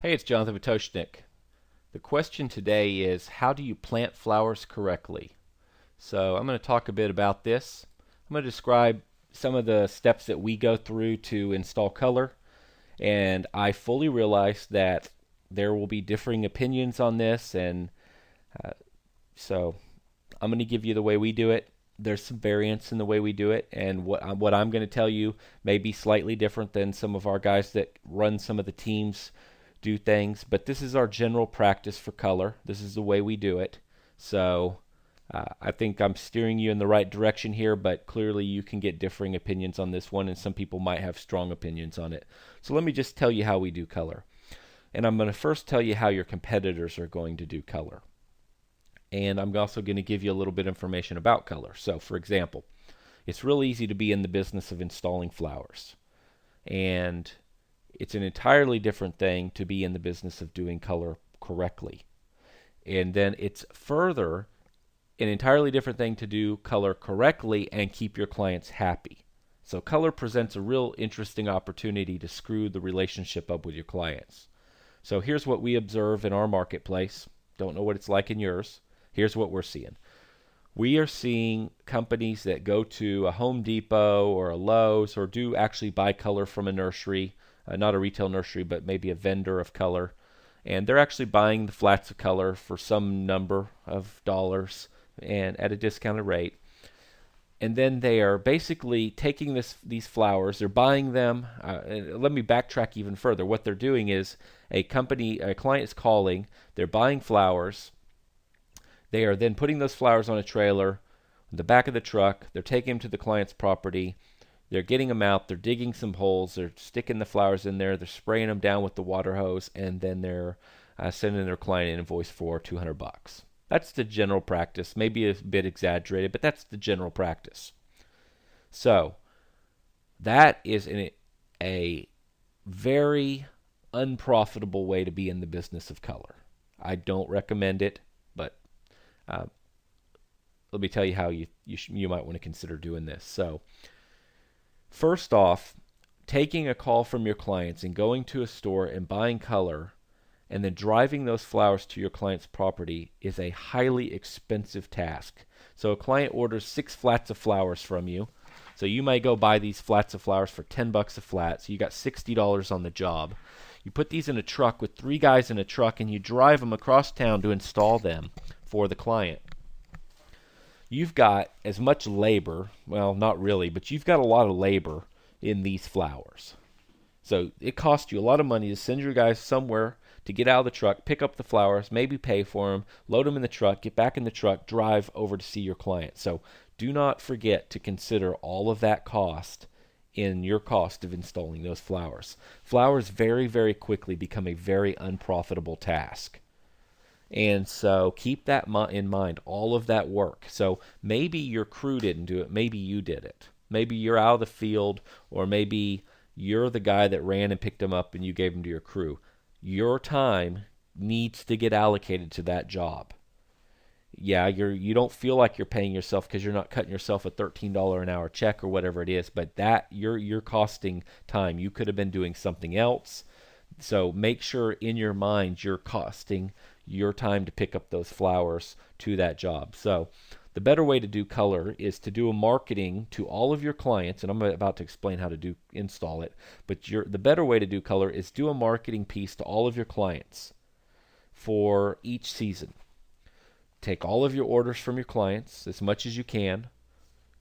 Hey, it's Jonathan Vitoshnik. The question today is how do you plant flowers correctly? So I'm going to talk a bit about this. I'm going to describe some of the steps that we go through to install color, and I fully realize that there will be differing opinions on this, and uh, so I'm going to give you the way we do it. There's some variance in the way we do it, and what I'm going to tell you may be slightly different than some of our guys that run some of the teams do things, but this is our general practice for color. This is the way we do it. So I think I'm steering you in the right direction here, but clearly you can get differing opinions on this one, and some people might have strong opinions on it. So let me just tell you how we do color. And I'm going to first tell you how your competitors are going to do color. And I'm also going to give you a little bit of information about color. So, for example, it's real easy to be in the business of installing flowers. And it's an entirely different thing to be in the business of doing color correctly. And then it's further an entirely different thing to do color correctly and keep your clients happy. So color presents a real interesting opportunity to screw the relationship up with your clients. So here's what we observe in our marketplace. Don't know what it's like in yours. Here's what we're seeing. We are seeing companies that go to a Home Depot or a Lowe's or do actually buy color from a nursery, not a retail nursery, but maybe a vendor of color. And they're actually buying the flats of color for some number of dollars and at a discounted rate. And then they are basically taking these flowers, they're buying them. Let me backtrack even further. What they're doing is a client is calling, they're buying flowers. They are then putting those flowers on a trailer, in the back of the truck. They're taking them to the client's property. They're getting them out. They're digging some holes. They're sticking the flowers in there. They're spraying them down with the water hose, and then they're sending their client an invoice for $200. That's the general practice. Maybe a bit exaggerated, but that's the general practice. So that is a very unprofitable way to be in the business of color. I don't recommend it, but uh, let me tell you how you might want to consider doing this. So, first off, taking a call from your clients and going to a store and buying color and then driving those flowers to your client's property is a highly expensive task. So, a client orders 6 flats of flowers from you. So, you may go buy these flats of flowers for $10 a flat. So, you got $60 on the job. You put these in a truck with 3 guys in a truck and you drive them across town to install them for the client. You've got as much labor, well, not really, but you've got a lot of labor in these flowers. So it costs you a lot of money to send your guys somewhere to get out of the truck, pick up the flowers, maybe pay for them, load them in the truck, get back in the truck, drive over to see your client. So do not forget to consider all of that cost in your cost of installing those flowers. Flowers very, very quickly become a very unprofitable task. And so keep that in mind, all of that work. So maybe your crew didn't do it. Maybe you did it. Maybe you're out of the field, or maybe you're the guy that ran and picked them up and you gave them to your crew. Your time needs to get allocated to that job. Yeah, you don't feel like you're paying yourself because you're not cutting yourself a $13 an hour check or whatever it is, but that you're costing time. You could have been doing something else. So make sure in your mind you're costing your time to pick up those flowers to that job. So the better way to do color is to do a marketing to all of your clients, and I'm about to explain how to install it. But the better way to do color is do a marketing piece to all of your clients for each season. Take all of your orders from your clients as much as you can,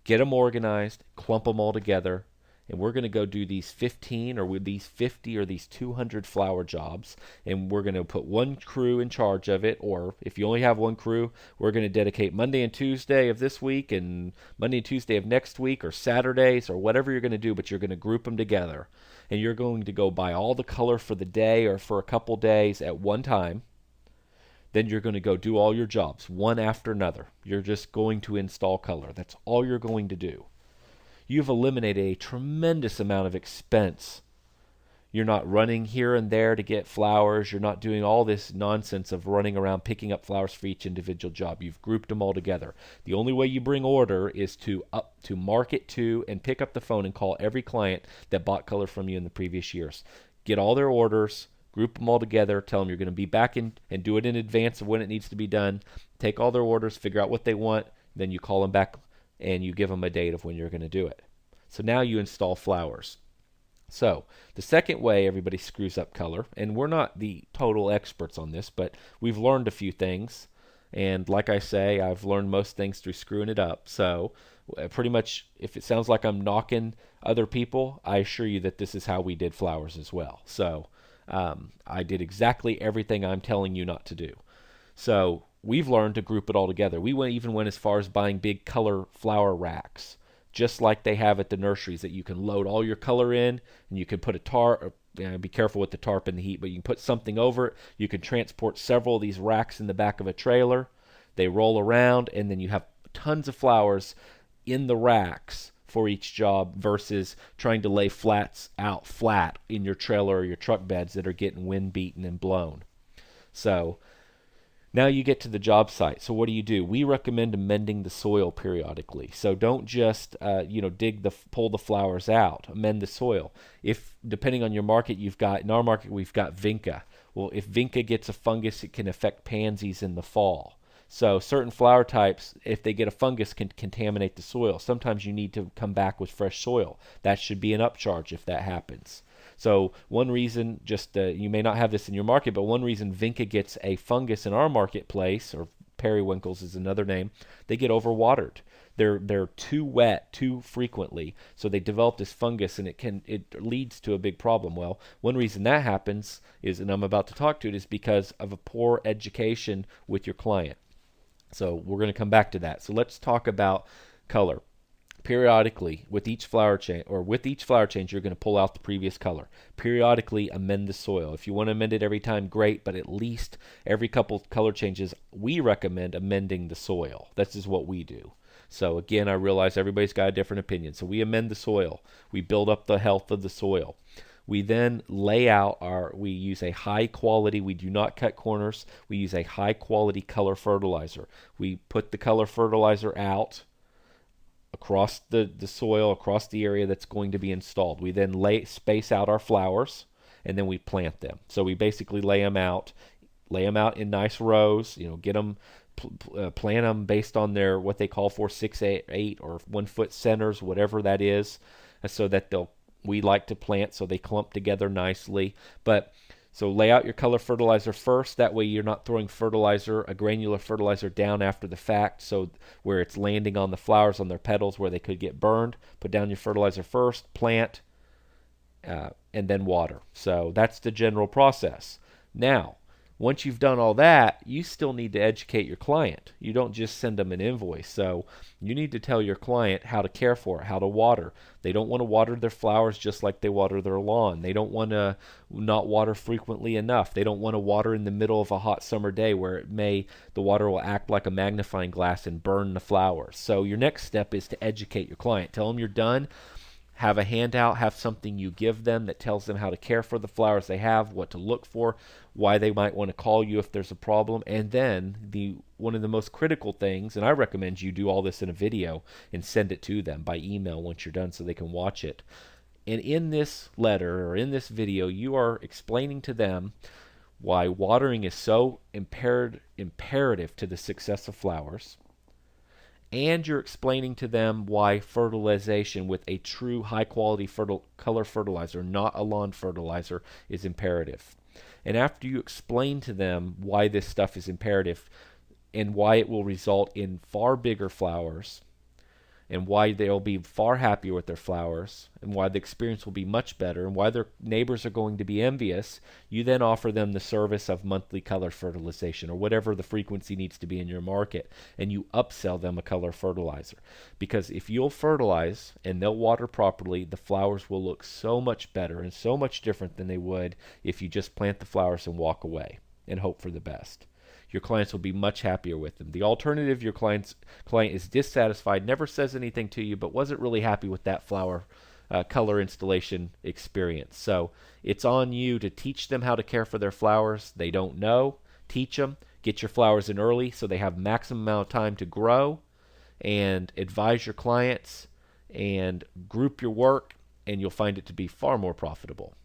get them organized, clump them all together, and we're going to go do these 15 or these 50 or these 200 flower jobs, and we're going to put one crew in charge of it. Or if you only have one crew, we're going to dedicate Monday and Tuesday of this week and Monday and Tuesday of next week, or Saturdays, or whatever you're going to do, but you're going to group them together, and you're going to go buy all the color for the day or for a couple days at one time. Then you're going to go do all your jobs one after another. You're just going to install color. That's all you're going to do. You've eliminated a tremendous amount of expense. You're not running here and there to get flowers. You're not doing all this nonsense of running around picking up flowers for each individual job. You've grouped them all together. The only way you bring order is to market to and pick up the phone and call every client that bought color from you in the previous years. Get all their orders, Group them all together, tell them you're going to be back in and do it in advance of when it needs to be done. Take all their orders, figure out what they want, then you call them back and you give them a date of when you're going to do it. So now you install flowers. So the second way everybody screws up color, and we're not the total experts on this, but we've learned a few things. And like I say, I've learned most things through screwing it up. So pretty much, if it sounds like I'm knocking other people, I assure you that this is how we did flowers as well. So I did exactly everything I'm telling you not to do. So we've learned to group it all together. We even went as far as buying big color flower racks, just like they have at the nurseries, that you can load all your color in, and you can put a tarp. Be careful with the tarp and the heat, but you can put something over it. You can transport several of these racks in the back of a trailer. They roll around, and then you have tons of flowers in the racks for each job versus trying to lay flats out flat in your trailer or your truck beds that are getting wind beaten and blown. So now you get to the job site. So what do? We recommend amending the soil periodically. So don't just pull the flowers out. Amend the soil. If depending on your market, in our market we've got vinca. Well, if vinca gets a fungus, it can affect pansies in the fall. So certain flower types, if they get a fungus, can contaminate the soil. Sometimes you need to come back with fresh soil. That should be an upcharge if that happens. So one reason, you may not have this in your market, but one reason vinca gets a fungus in our marketplace, or periwinkles is another name, they get overwatered. They're too wet too frequently, so they develop this fungus, and it leads to a big problem. Well, one reason that happens is, and I'm about to talk to it, is because of a poor education with your client. So we're going to come back to that. So let's talk about color. Periodically, with each flower change, you're going to pull out the previous color. Periodically amend the soil. If you want to amend it every time, great, but at least every couple color changes, we recommend amending the soil. This is what we do. So again, I realize everybody's got a different opinion. So we amend the soil. We build up the health of the soil. We then we use a high quality, we do not cut corners, we use a high quality color fertilizer. We put the color fertilizer out across the soil, across the area that's going to be installed. We then space out our flowers, and then we plant them. So we basically lay them out in nice rows. Get them, plant them based on their what they call for 6-8 or 1 foot centers, whatever that is, so that we like to plant so they clump together nicely. So lay out your color fertilizer first. That way you're not throwing a granular fertilizer down after the fact, so where it's landing on the flowers, on their petals, where they could get burned. Put down your fertilizer first, plant, and then water. So that's the general process. Now, once you've done all that, you still need to educate your client. You don't just send them an invoice. So you need to tell your client how to care for it, how to water. They don't want to water their flowers just like they water their lawn. They don't want to not water frequently enough. They don't want to water in the middle of a hot summer day where the water will act like a magnifying glass and burn the flowers. So your next step is to educate your client. Tell them you're done. Have a handout, have something you give them that tells them how to care for the flowers they have, what to look for, why they might want to call you if there's a problem. And then one of the most critical things, and I recommend you do all this in a video and send it to them by email once you're done so they can watch it. And in this letter or in this video, you are explaining to them why watering is so imperative to the success of flowers. And you're explaining to them why fertilization with a true high-quality color fertilizer, not a lawn fertilizer, is imperative. And after you explain to them why this stuff is imperative and why it will result in far bigger flowers, and why they'll be far happier with their flowers, and why the experience will be much better, and why their neighbors are going to be envious, you then offer them the service of monthly color fertilization, or whatever the frequency needs to be in your market, and you upsell them a color fertilizer. Because if you'll fertilize and they'll water properly, the flowers will look so much better and so much different than they would if you just plant the flowers and walk away and hope for the best. Your clients will be much happier with them. The alternative, your client is dissatisfied, never says anything to you, but wasn't really happy with that flower color installation experience. So it's on you to teach them how to care for their flowers. They don't know. Teach them. Get your flowers in early so they have maximum amount of time to grow, and advise your clients and group your work, and you'll find it to be far more profitable.